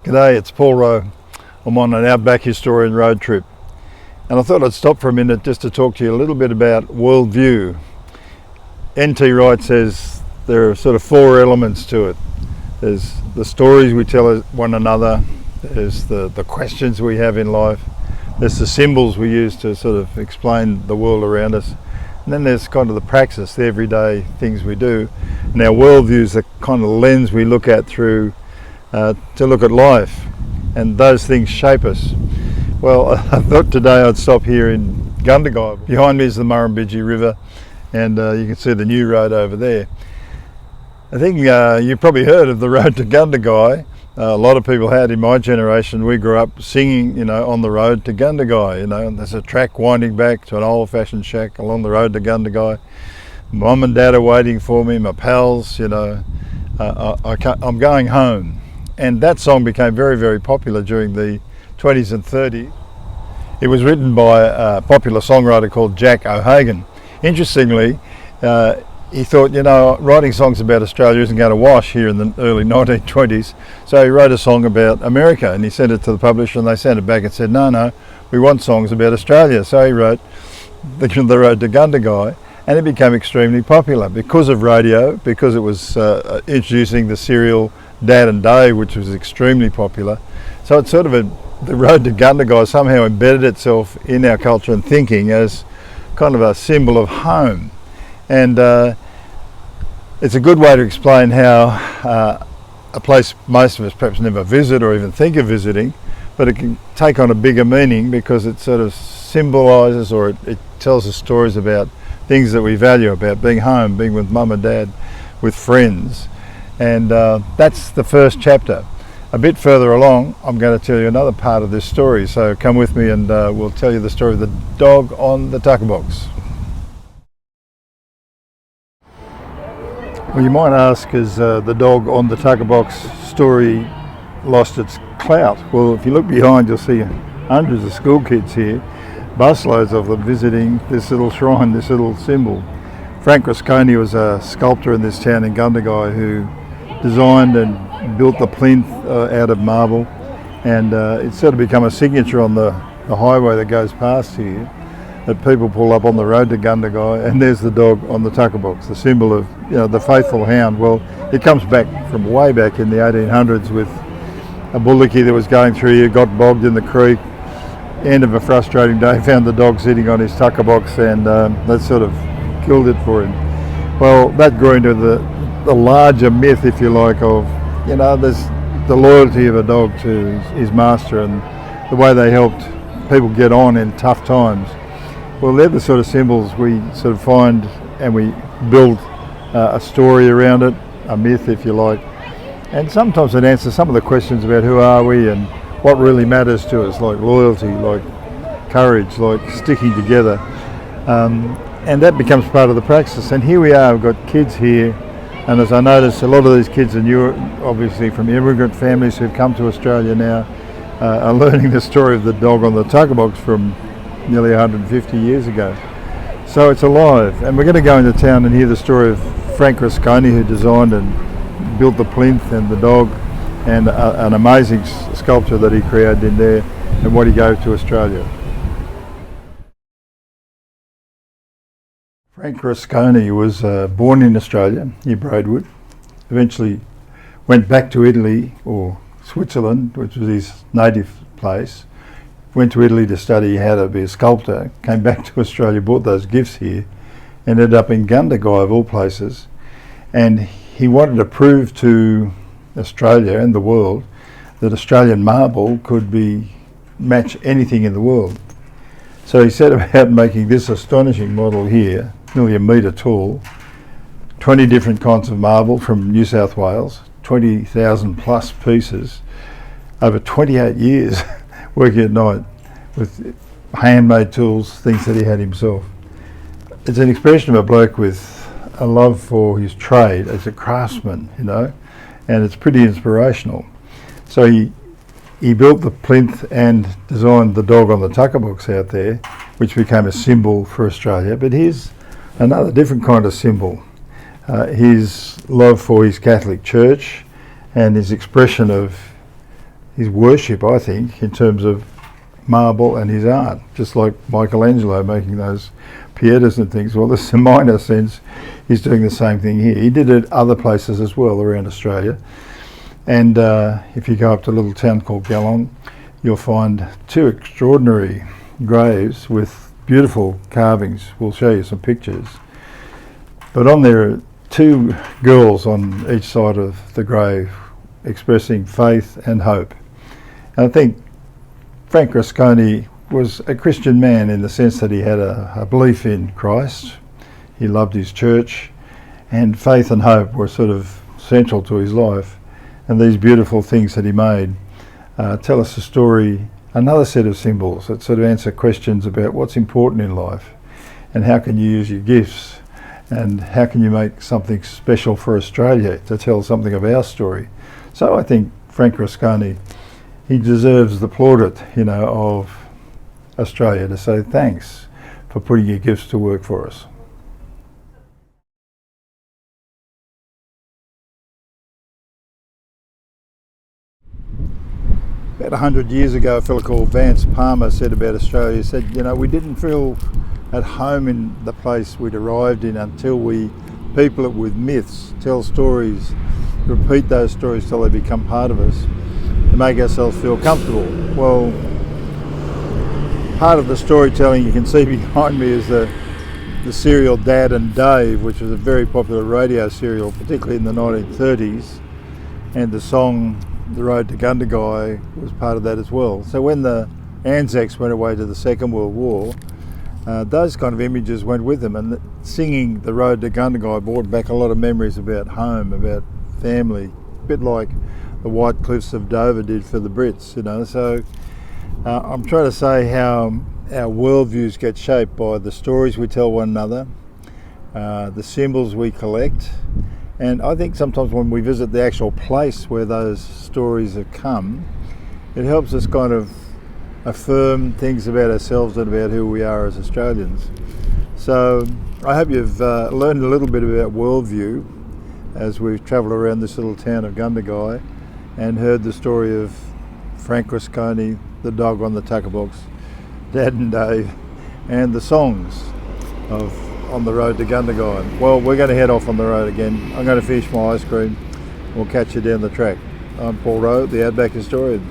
G'day, it's Paul Rowe. I'm on an Outback Historian road trip, and I thought I'd stop for a minute just to talk to you a little bit about worldview. N.T. Wright says there are sort of four elements to it. There's the stories we tell one another, there's the questions we have in life, there's the symbols we use to sort of explain the world around us, and then there's kind of the praxis, the everyday things we do. And our worldview is the kind of lens we look at through to look at life, and those things shape us. Well, I thought today I'd stop here in Gundagai. Behind me is the Murrumbidgee River, and you can see the new road over there. I think you've probably heard of the road to Gundagai. A lot of people had in my generation. We grew up singing, on the road to Gundagai. There's a track winding back to an old-fashioned shack along the road to Gundagai. Mum and Dad are waiting for me, my pals, I'm going home. And that song became very, very popular during the 20s and 30s. It was written by a popular songwriter called Jack O'Hagan. Interestingly, he thought, writing songs about Australia isn't going to wash here in the early 1920s. So he wrote a song about America, and he sent it to the publisher, and they sent it back and said, no, we want songs about Australia. So he wrote The Road to Gundagai, and it became extremely popular because of radio, because it was introducing the serial Dad and Dave, which was extremely popular. So it's sort of the road to Gundagai somehow embedded itself in our culture and thinking as kind of a symbol of home. And it's a good way to explain how a place most of us perhaps never visit or even think of visiting, but it can take on a bigger meaning because it sort of symbolises, or it tells us stories about things that we value, about being home, being with Mum and Dad, with friends. And that's the first chapter. A bit further along, I'm going to tell you another part of this story. So come with me and we'll tell you the story of the dog on the tucker box. Well, you might ask, has the dog on the tucker box story lost its clout? Well, if you look behind, you'll see hundreds of school kids here, busloads of them visiting this little shrine, this little symbol. Frank Rasconi was a sculptor in this town in Gundagai who designed and built the plinth out of marble, and it's sort of become a signature on the highway that goes past here, that people pull up on the road to Gundagai, and there's the dog on the tucker box, the symbol of the faithful hound. Well, it comes back from way back in the 1800s with a bullocky that was going through here, got bogged in the creek, end of a frustrating day, found the dog sitting on his tucker box, and that sort of killed it for him. Well, that grew into the larger myth, if you like, of there's the loyalty of a dog to his master and the way they helped people get on in tough times. Well, they're the sort of symbols we sort of find, and we build a story around it, a myth, if you like, and sometimes it answers some of the questions about who are we and what really matters to us, like loyalty, like courage, like sticking together, and that becomes part of the praxis. And here we are, we've got kids here, and as I noticed, a lot of these kids are new, obviously from immigrant families who've come to Australia now, are learning the story of the dog on the tucker box from nearly 150 years ago. So it's alive, and we're going to go into town and hear the story of Frank Rasconi, who designed and built the plinth and the dog, and an amazing sculpture that he created in there, and what he gave to Australia. Frank Rasconi was born in Australia, near Braidwood, eventually went back to Italy, or Switzerland, which was his native place, went to Italy to study how to be a sculptor, came back to Australia, brought those gifts here, ended up in Gundagai of all places, and he wanted to prove to Australia and the world that Australian marble could match anything in the world. So he set about making this astonishing model here, nearly a metre tall, 20 different kinds of marble from New South Wales, 20,000 plus pieces, over 28 years working at night with handmade tools, things that he had himself. It's an expression of a bloke with a love for his trade as a craftsman, and it's pretty inspirational. So he built the plinth and designed the dog on the tucker box out there, which became a symbol for Australia. But here's another different kind of symbol. His love for his Catholic Church and his expression of his worship, I think, in terms of marble and his art, just like Michelangelo making those Pietas and things. Well, this in a minor sense, he's doing the same thing here. He did it other places as well around Australia. And if you go up to a little town called Geelong, you'll find two extraordinary graves with beautiful carvings. We'll show you some pictures. But on there are two girls on each side of the grave expressing faith and hope. And I think Frank Rusconi was a Christian man in the sense that he had a belief in Christ. He loved his church, and faith and hope were sort of central to his life. And these beautiful things that he made tell us a story, another set of symbols that sort of answer questions about what's important in life and how can you use your gifts and how can you make something special for Australia to tell something of our story. So I think Frank Rusconi, he deserves the plaudit, of Australia to say thanks for putting your gifts to work for us. About 100 years ago, a fellow called Vance Palmer said about Australia, he said, we didn't feel at home in the place we'd arrived in until we people it with myths, tell stories, repeat those stories till they become part of us, to make ourselves feel comfortable. Well, part of the storytelling you can see behind me is the serial Dad and Dave, which was a very popular radio serial, particularly in the 1930s, and the song The Road to Gundagai was part of that as well. So when the Anzacs went away to the Second World War, those kind of images went with them, and singing The Road to Gundagai brought back a lot of memories about home, about family, a bit like the White Cliffs of Dover did for the Brits, So I'm trying to say how our worldviews get shaped by the stories we tell one another, the symbols we collect, and I think sometimes when we visit the actual place where those stories have come, it helps us kind of affirm things about ourselves and about who we are as Australians. So I hope you've learned a little bit about worldview as we've travelled around this little town of Gundagai and heard the story of Frank Rusconi, the dog on the tucker box, Dad and Dave, and the songs of On the Road to Gundagai. Well, we're going to head off on the road again. I'm going to finish my ice cream. We'll catch you down the track. I'm Paul Rowe, the Outback Historian.